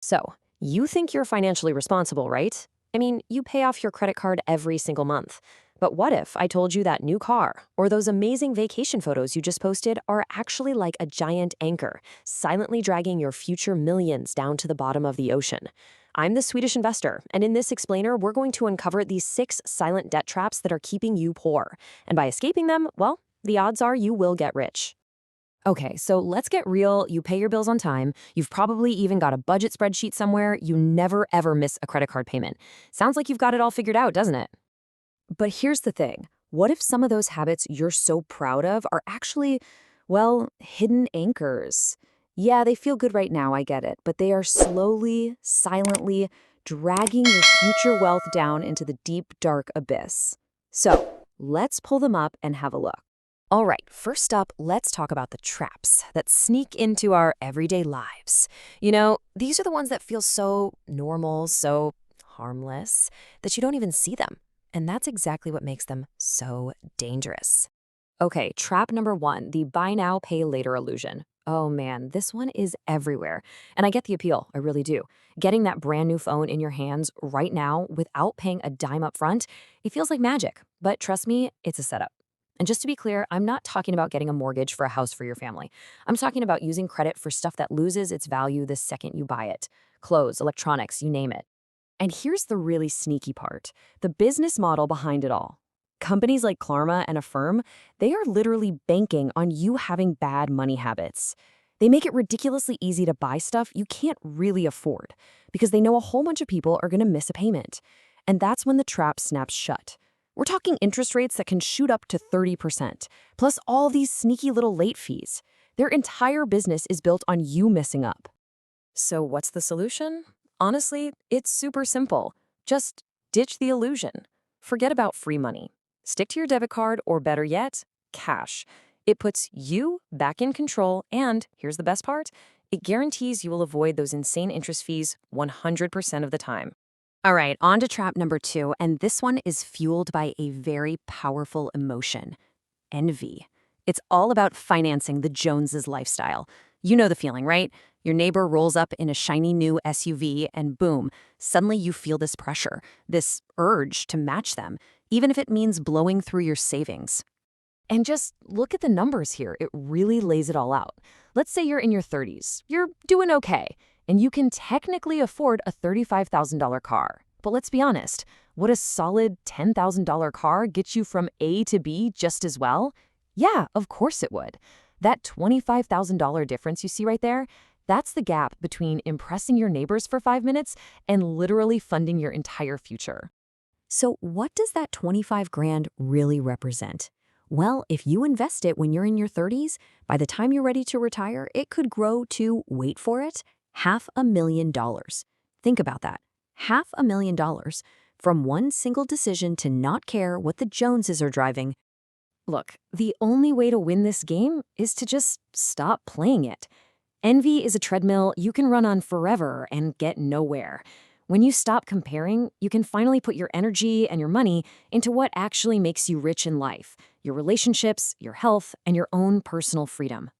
So, you think you're financially responsible, right? I mean, you pay off your credit card every single month. But what if I told you that new car or those amazing vacation photos you just posted are actually like a giant anchor, silently dragging your future millions down to the bottom of the ocean? I'm the Swedish investor, and in this explainer, we're going to uncover these 6 silent debt traps that are keeping you poor. And by escaping them, well, the odds are you will get rich. Okay, so let's get real. You pay your bills on time. You've probably even got a budget spreadsheet somewhere. You never, ever miss a credit card payment. Sounds like you've got it all figured out, doesn't it? But here's the thing. What if some of those habits you're so proud of are actually, well, hidden anchors? Yeah, they feel good right now, I get it, but they are slowly, silently dragging your future wealth down into the deep, dark abyss. So let's pull them up and have a look. All right, first up, let's talk about the traps that sneak into our everyday lives. These are the ones that feel so normal, so harmless, that you don't even see them. And that's exactly what makes them so dangerous. Okay, trap number 1, the buy now, pay later illusion. Oh man, this one is everywhere. And I get the appeal, I really do. Getting that brand new phone in your hands right now without paying a dime up front, it feels like magic. But trust me, it's a setup. And just to be clear, I'm not talking about getting a mortgage for a house for your family. I'm talking about using credit for stuff that loses its value the second you buy it. Clothes, electronics, you name it. And here's the really sneaky part, the business model behind it all. Companies like Klarna and Affirm, they are literally banking on you having bad money habits. They make it ridiculously easy to buy stuff you can't really afford because they know a whole bunch of people are going to miss a payment. And that's when the trap snaps shut. We're talking interest rates that can shoot up to 30%, plus all these sneaky little late fees. Their entire business is built on you messing up. So what's the solution? Honestly, it's super simple. Just ditch the illusion. Forget about free money. Stick to your debit card, or better yet, cash. It puts you back in control, and here's the best part, it guarantees you will avoid those insane interest fees 100% of the time. All right, on to trap number 2, and this one is fueled by a very powerful emotion, envy. It's all about financing the Joneses lifestyle. You know the feeling, right? Your neighbor rolls up in a shiny new SUV and boom, suddenly you feel this pressure, this urge to match them, even if it means blowing through your savings. And just look at the numbers here. It really lays it all out. Let's say you're in your 30s. You're doing okay, and you can technically afford a $35,000 car. But let's be honest, would a solid $10,000 car get you from A to B just as well? Yeah, of course it would. That $25,000 difference you see right there, that's the gap between impressing your neighbors for 5 minutes and literally funding your entire future. So what does that 25 grand really represent? Well, if you invest it when you're in your 30s, by the time you're ready to retire, it could grow to, wait for it, $500,000. Think about that. $500,000 from one single decision to not care what the Joneses are driving. Look, the only way to win this game is to just stop playing it. Envy is a treadmill you can run on forever and get nowhere. When you stop comparing, you can finally put your energy and your money into what actually makes you rich in life, your relationships, your health, and your own personal freedom.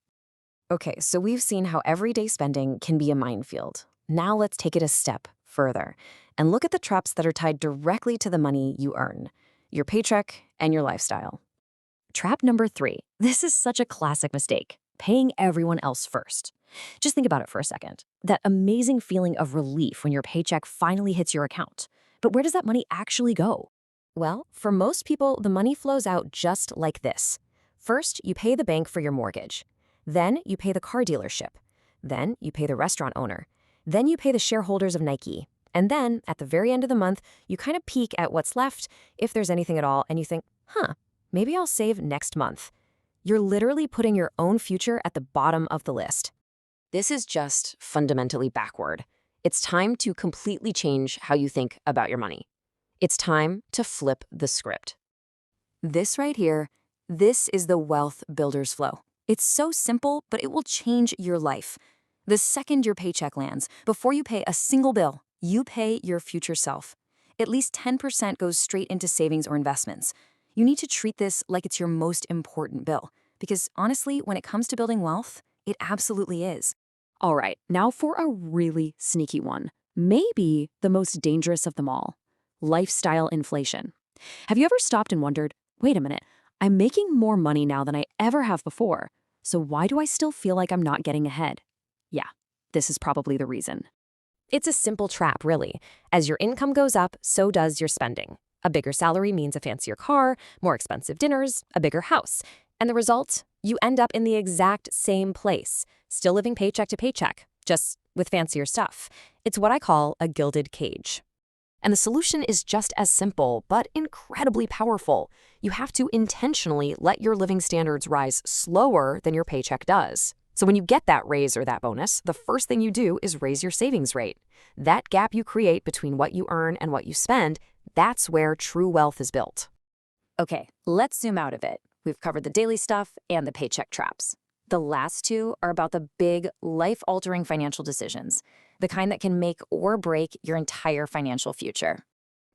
Okay, so we've seen how everyday spending can be a minefield. Now let's take it a step further and look at the traps that are tied directly to the money you earn, your paycheck, and your lifestyle. Trap number 3. This is such a classic mistake, paying everyone else first. Just think about it for a second. That amazing feeling of relief when your paycheck finally hits your account. But where does that money actually go? Well, for most people, the money flows out just like this. First, you pay the bank for your mortgage. Then you pay the car dealership. Then you pay the restaurant owner. Then you pay the shareholders of Nike. And then, at the very end of the month, you kind of peek at what's left, if there's anything at all, and you think, maybe I'll save next month. You're literally putting your own future at the bottom of the list. This is just fundamentally backward. It's time to completely change how you think about your money. It's time to flip the script. This right here, this is the wealth builder's flow. It's so simple, but it will change your life. The second your paycheck lands, before you pay a single bill, you pay your future self. At least 10% goes straight into savings or investments. You need to treat this like it's your most important bill, because honestly, when it comes to building wealth, it absolutely is. All right, now for a really sneaky one. Maybe the most dangerous of them all, lifestyle inflation. Have you ever stopped and wondered, wait a minute, I'm making more money now than I ever have before, so why do I still feel like I'm not getting ahead? Yeah, this is probably the reason. It's a simple trap, really. As your income goes up, so does your spending. A bigger salary means a fancier car, more expensive dinners, a bigger house. And the result? You end up in the exact same place, still living paycheck to paycheck, just with fancier stuff. It's what I call a gilded cage. And the solution is just as simple, but incredibly powerful. You have to intentionally let your living standards rise slower than your paycheck does. So when you get that raise or that bonus, the first thing you do is raise your savings rate. That gap you create between what you earn and what you spend, that's where true wealth is built. Okay, let's zoom out a bit. We've covered the daily stuff and the paycheck traps. The last two are about the big, life-altering financial decisions, the kind that can make or break your entire financial future.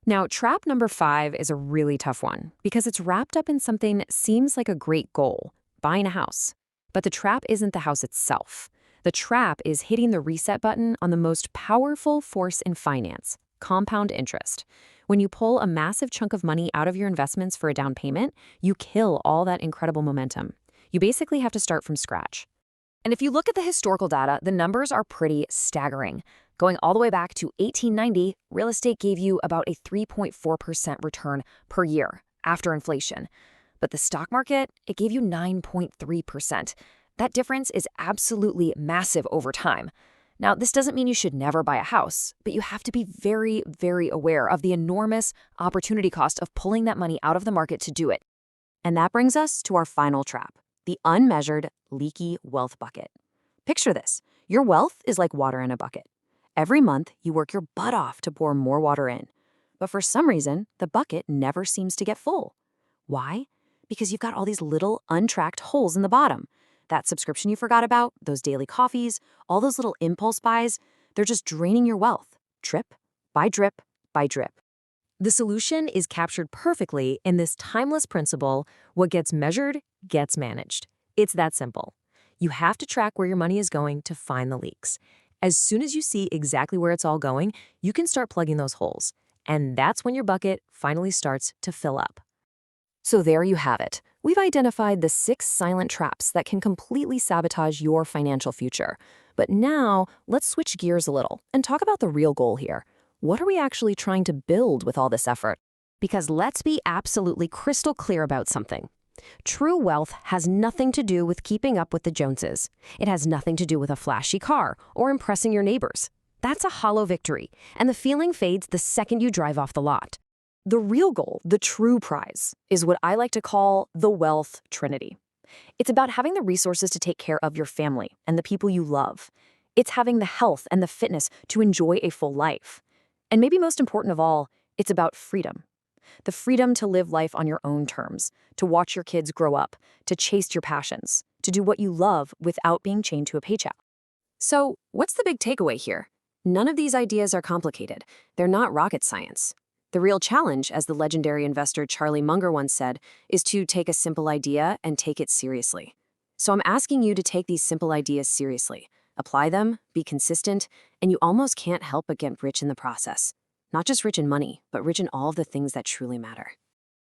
Now, trap number 5 is a really tough one because it's wrapped up in something that seems like a great goal, buying a house. But the trap isn't the house itself. The trap is hitting the reset button on the most powerful force in finance, compound interest. When you pull a massive chunk of money out of your investments for a down payment, you kill all that incredible momentum. You basically have to start from scratch. And if you look at the historical data, the numbers are pretty staggering. Going all the way back to 1890, real estate gave you about a 3.4% return per year after inflation. But the stock market, it gave you 9.3%. That difference is absolutely massive over time. Now, this doesn't mean you should never buy a house, but you have to be very, very aware of the enormous opportunity cost of pulling that money out of the market to do it. And that brings us to our final trap, the unmeasured, leaky wealth bucket. Picture this. Your wealth is like water in a bucket. Every month, you work your butt off to pour more water in. But for some reason, the bucket never seems to get full. Why? Because you've got all these little untracked holes in the bottom. That subscription you forgot about, those daily coffees, all those little impulse buys, they're just draining your wealth, drip by drip by drip. The solution is captured perfectly in this timeless principle: what gets measured gets managed. It's that simple. You have to track where your money is going to find the leaks. As soon as you see exactly where it's all going, you can start plugging those holes. And that's when your bucket finally starts to fill up. So there you have it. We've identified the 6 silent traps that can completely sabotage your financial future. But now, let's switch gears a little and talk about the real goal here. What are we actually trying to build with all this effort? Because let's be absolutely crystal clear about something. True wealth has nothing to do with keeping up with the Joneses. It has nothing to do with a flashy car or impressing your neighbors. That's a hollow victory, and the feeling fades the second you drive off the lot. The real goal, the true prize, is what I like to call the wealth trinity. It's about having the resources to take care of your family and the people you love. It's having the health and the fitness to enjoy a full life. And maybe most important of all, it's about freedom. The freedom to live life on your own terms, to watch your kids grow up, to chase your passions, to do what you love without being chained to a paycheck. So, what's the big takeaway here? None of these ideas are complicated. They're not rocket science. The real challenge, as the legendary investor Charlie Munger once said, is to take a simple idea and take it seriously. So I'm asking you to take these simple ideas seriously. Apply them, be consistent, and you almost can't help but get rich in the process. Not just rich in money, but rich in all of the things that truly matter.